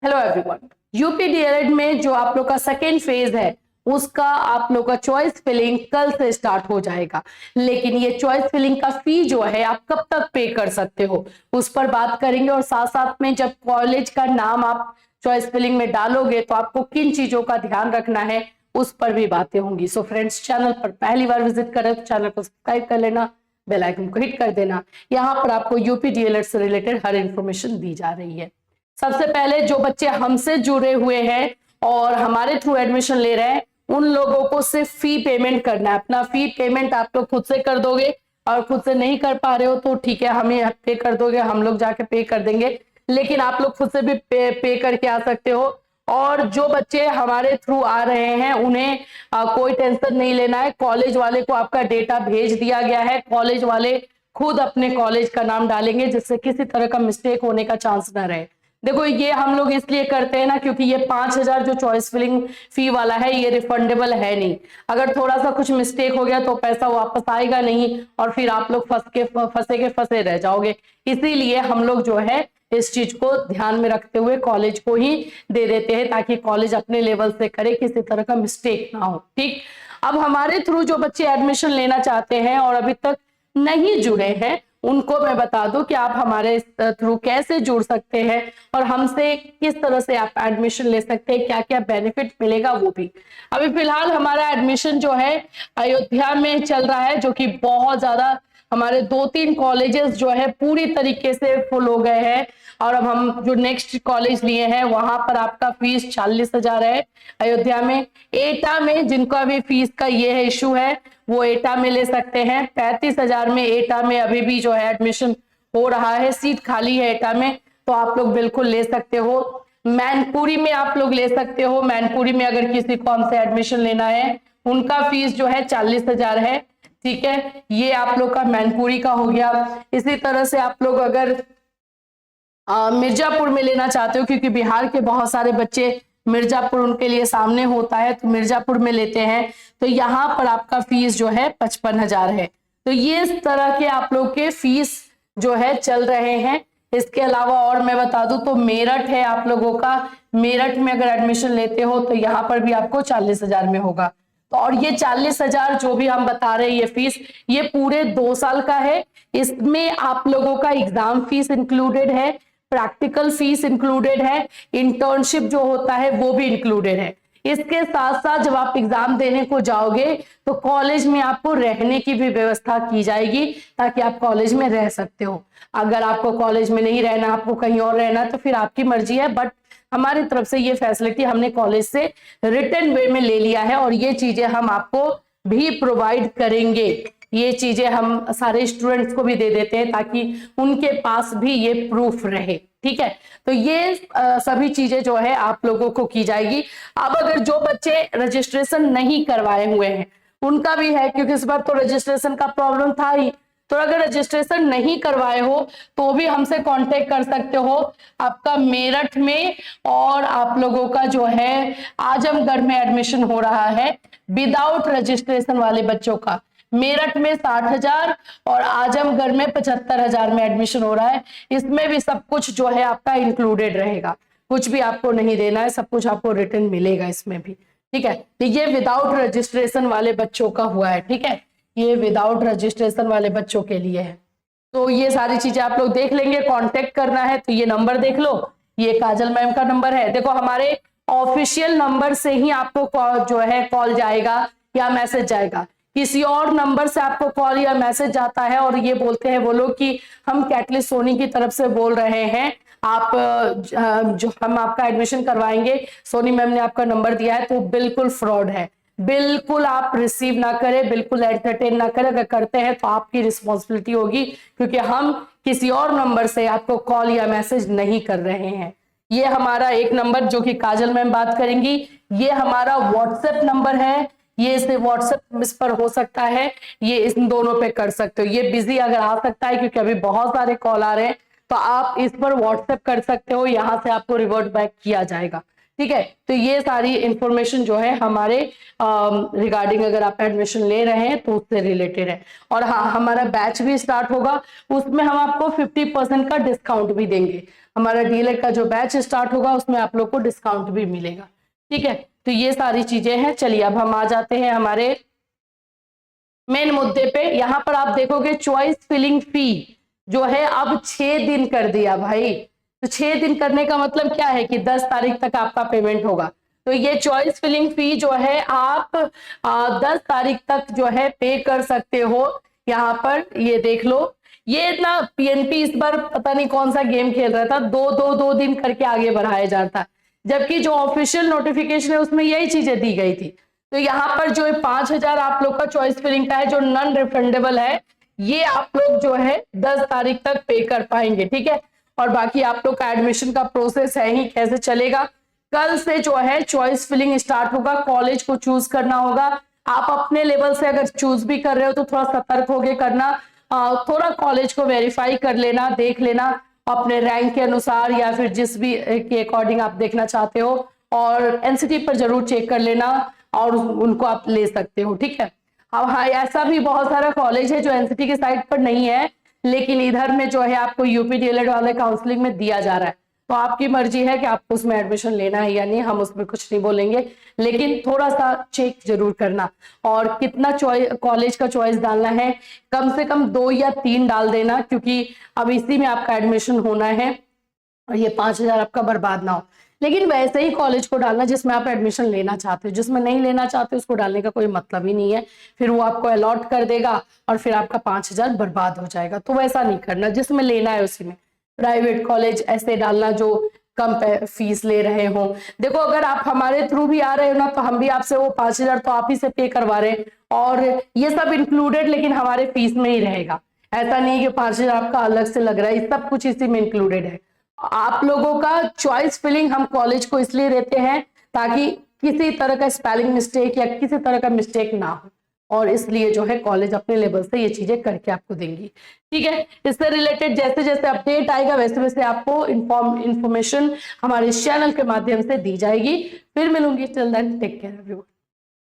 Hello everyone. UP DElEd में जो आप लोग का सेकेंड फेज है उसका आप लोग का चॉइस फिलिंग कल से स्टार्ट हो जाएगा। लेकिन ये चॉइस फिलिंग का फी जो है आप कब तक पे कर सकते हो उस पर बात करेंगे, और साथ साथ में जब कॉलेज का नाम आप चॉइस फिलिंग में डालोगे तो आपको किन चीजों का ध्यान रखना है उस पर भी बातें होंगी। सो फ्रेंड्स, चैनल पर पहली बार विजिट करें तो चैनल को सब्सक्राइब कर लेना, बेल आइकन को हिट कर देना। यहाँ पर आपको यूपी डीएलएड से रिलेटेड हर इंफॉर्मेशन दी जा रही है। सबसे पहले जो बच्चे हमसे जुड़े हुए हैं और हमारे थ्रू एडमिशन ले रहे हैं उन लोगों को सिर्फ फी पेमेंट करना है। अपना फी पेमेंट आप लोग खुद से कर दोगे, और खुद से नहीं कर पा रहे हो तो ठीक है, हमें पे कर दोगे, हम लोग जाके पे कर देंगे। लेकिन आप लोग खुद से भी पे करके आ सकते हो। और जो बच्चे हमारे थ्रू आ रहे हैं उन्हें कोई टेंशन नहीं लेना है। कॉलेज वाले को आपका डेटा भेज दिया गया है, कॉलेज वाले खुद अपने कॉलेज का नाम डालेंगे जिससे किसी तरह का मिस्टेक होने का चांस ना रहे। देखो, ये हम लोग इसलिए करते हैं ना क्योंकि ये 5,000 जो चॉइस फिलिंग फी वाला है ये रिफंडेबल है नहीं। अगर थोड़ा सा कुछ मिस्टेक हो गया तो पैसा वापस आएगा नहीं और फिर आप लोग फंसे रह जाओगे। इसीलिए हम लोग जो है इस चीज को ध्यान में रखते हुए कॉलेज को ही दे देते हैं ताकि कॉलेज अपने लेवल से करे, किसी तरह का मिस्टेक ना हो। ठीक, अब हमारे थ्रू जो बच्चे एडमिशन लेना चाहते हैं और अभी तक नहीं जुड़े हैं उनको मैं बता दूं कि आप हमारे थ्रू कैसे जुड़ सकते हैं और हमसे किस तरह से आप एडमिशन ले सकते हैं, क्या क्या बेनिफिट मिलेगा वो भी। अभी फिलहाल हमारा एडमिशन जो है अयोध्या में चल रहा है, जो कि बहुत ज्यादा हमारे 2-3 कॉलेजेस जो है पूरी तरीके से फुल हो गए हैं। और अब हम जो नेक्स्ट कॉलेज लिए हैं वहां पर आपका फीस 40,000 है अयोध्या में। एटा में जिनका भी फीस का ये है इशू है वो एटा में ले सकते हैं। 35,000 में एटा में अभी भी जो है एडमिशन हो रहा है, सीट खाली है एटा में, तो आप लोग बिल्कुल ले सकते हो। मैनपुरी में आप लोग ले सकते हो। मैनपुरी में अगर किसी को हमसे एडमिशन लेना है उनका फीस जो है 40,000 है। ठीक है, ये आप लोग का मैनपुरी का हो गया। इसी तरह से आप लोग अगर मिर्जापुर में लेना चाहते हो, क्योंकि बिहार के बहुत सारे बच्चे मिर्जापुर उनके लिए सामने होता है तो मिर्जापुर में लेते हैं, तो यहाँ पर आपका फीस जो है 55,000 है। तो ये इस तरह के आप लोग के फीस जो है चल रहे हैं। इसके अलावा और मैं बता दूं तो मेरठ है आप लोगों का। मेरठ में अगर एडमिशन लेते हो तो यहाँ पर भी आपको 40,000 में होगा। तो और ये 40,000 जो भी हम बता रहे हैं ये फीस, ये पूरे 2 साल का है। इसमें आप लोगों का एग्जाम फीस इंक्लूडेड है, प्रैक्टिकल फीस इंक्लूडेड है, इंटर्नशिप जो होता है वो भी इंक्लूडेड है। इसके साथ साथ जब आप एग्जाम देने को जाओगे तो कॉलेज में आपको रहने की भी व्यवस्था की जाएगी ताकि आप कॉलेज में रह सकते हो। अगर आपको कॉलेज में नहीं रहना, आपको कहीं और रहना, तो फिर आपकी मर्जी है, बट हमारी तरफ से ये फैसिलिटी हमने कॉलेज से रिटन वे में ले लिया है और ये चीजें हम आपको भी प्रोवाइड करेंगे। ये चीजें हम सारे स्टूडेंट्स को भी दे देते हैं ताकि उनके पास भी ये प्रूफ रहे। ठीक है, तो ये सभी चीजें जो है आप लोगों को की जाएगी। अब अगर जो बच्चे रजिस्ट्रेशन नहीं करवाए हुए हैं उनका भी है, क्योंकि इस बार तो रजिस्ट्रेशन का प्रॉब्लम था ही, तो अगर रजिस्ट्रेशन नहीं करवाए हो तो भी हमसे कांटेक्ट कर सकते हो। आपका मेरठ में और आप लोगों का जो है आजमगढ़ में एडमिशन हो रहा है विदाउट रजिस्ट्रेशन वाले बच्चों का। मेरठ में 60,000 और आजमगढ़ में 75,000 में एडमिशन हो रहा है। इसमें भी सब कुछ जो है आपका इंक्लूडेड रहेगा, कुछ भी आपको नहीं देना है, सब कुछ आपको रिटर्न मिलेगा इसमें भी। ठीक है, तो ये विदाउट रजिस्ट्रेशन वाले बच्चों का हुआ है। ठीक है, ये विदाउट रजिस्ट्रेशन वाले बच्चों के लिए है। तो ये सारी चीजें आप लोग देख लेंगे। कांटेक्ट करना है तो ये नंबर देख लो, ये काजल मैम का नंबर है। देखो, हमारे ऑफिशियल नंबर से ही आपको जो है कॉल जाएगा या मैसेज जाएगा। किसी और नंबर से आपको कॉल या मैसेज जाता है और ये बोलते हैं वो लोग कि हम कैटलिस्ट सोनी की तरफ से बोल रहे हैं, आप जो हम आपका एडमिशन करवाएंगे, सोनी मैम ने आपका नंबर दिया है, तो बिल्कुल फ्रॉड है। बिल्कुल आप रिसीव ना करें, बिल्कुल एंटरटेन ना करें। अगर करते हैं तो आपकी रिस्पॉन्सिबिलिटी होगी, क्योंकि हम किसी और नंबर से आपको कॉल या मैसेज नहीं कर रहे हैं। ये हमारा एक नंबर जो कि काजल मैम बात करेंगी, ये हमारा व्हाट्सएप नंबर है। ये इसे व्हाट्सएप इस पर हो सकता है, ये इन दोनों पे कर सकते हो। ये बिजी अगर आ सकता है क्योंकि अभी बहुत सारे कॉल आ रहे हैं, तो आप इस पर व्हाट्सएप कर सकते हो, यहां से आपको रिवर्ट बैक किया जाएगा। ठीक है, तो ये सारी इंफॉर्मेशन जो है हमारे रिगार्डिंग अगर आप एडमिशन ले रहे हैं तो उससे रिलेटेड है। और हाँ, हमारा बैच भी स्टार्ट होगा, उसमें हम आपको 50% का डिस्काउंट भी देंगे। हमारा डीएलएड का जो बैच स्टार्ट होगा उसमें आप लोग को डिस्काउंट भी मिलेगा। ठीक है, तो ये सारी चीजें हैं। चलिए अब हम आ जाते हैं हमारे मेन मुद्दे पे। यहाँ पर आप देखोगे चॉइस फिलिंग फी जो है अब 6 दिन कर दिया भाई। तो 6 दिन करने का मतलब क्या है कि 10 तारीख तक आपका पेमेंट होगा। तो ये चॉइस फिलिंग फी जो है आप 10 तारीख तक जो है पे कर सकते हो। यहाँ पर ये देख लो, ये ना पीएनपी इस बार पता नहीं कौन सा गेम खेल रहा था, दो दिन करके आगे बढ़ाया जाता, जबकि जो ऑफिशियल नोटिफिकेशन है उसमें यही चीजें दी गई थी। तो यहाँ पर जो 5,000 आप लोग का चॉइस फिलिंग का है जो नॉन रिफंडेबल है, ये आप लोग जो है 10 तारीख तक पे कर पाएंगे। ठीक है, और बाकी आप लोग का एडमिशन का प्रोसेस है ही कैसे चलेगा। कल से जो है चॉइस फिलिंग स्टार्ट होगा, कॉलेज को चूज करना होगा। आप अपने लेवल से अगर चूज भी कर रहे हो तो थोड़ा सतर्क होके करना, थोड़ा कॉलेज को वेरीफाई कर लेना, देख लेना अपने रैंक के अनुसार या फिर जिस भी के अकॉर्डिंग आप देखना चाहते हो, और एनसीटी पर जरूर चेक कर लेना और उनको आप ले सकते हो। ठीक है, अब हाँ ऐसा भी बहुत सारा कॉलेज है जो एनसीटी के साइट पर नहीं है, लेकिन इधर में जो है आपको यूपी डीएलएड वाले काउंसलिंग में दिया जा रहा है। तो आपकी मर्जी है कि आपको उसमें एडमिशन लेना है या नहीं, हम उसमें कुछ नहीं बोलेंगे, लेकिन थोड़ा सा चेक जरूर करना। और कितना कॉलेज का चॉइस डालना है, कम से कम 2 या 3 डाल देना, क्योंकि अब इसी में आपका एडमिशन होना है और ये 5,000 आपका बर्बाद ना हो। लेकिन वैसे ही कॉलेज को डालना जिसमें आप एडमिशन लेना चाहते हो, जिसमें नहीं लेना चाहते उसको डालने का कोई मतलब ही नहीं है, फिर वो आपको अलॉट कर देगा और फिर आपका 5,000 बर्बाद हो जाएगा। तो वैसा नहीं करना, जिसमें लेना है उसी में। प्राइवेट कॉलेज ऐसे डालना जो कम फीस ले रहे हो। देखो अगर आप हमारे थ्रू भी आ रहे हो ना, तो हम भी आपसे वो 5,000 तो आप ही से पे करवा रहे हैं, और ये सब इंक्लूडेड लेकिन हमारे फीस में ही रहेगा। ऐसा नहीं कि 5,000 आपका अलग से लग रहा है, सब कुछ इसी में इंक्लूडेड है। आप लोगों का चॉइस फिलिंग हम कॉलेज को इसलिए देते हैं ताकि किसी तरह का स्पेलिंग मिस्टेक या किसी तरह का मिस्टेक ना हो, और इसलिए जो है कॉलेज अपने लेवल से ये चीजें करके आपको देंगी। ठीक है, इससे रिलेटेड जैसे जैसे अपडेट आएगा वैसे वैसे आपको इंफॉर्मेशन हमारे चैनल के माध्यम से दी जाएगी। फिर मिलूंगी, till then take care everyone.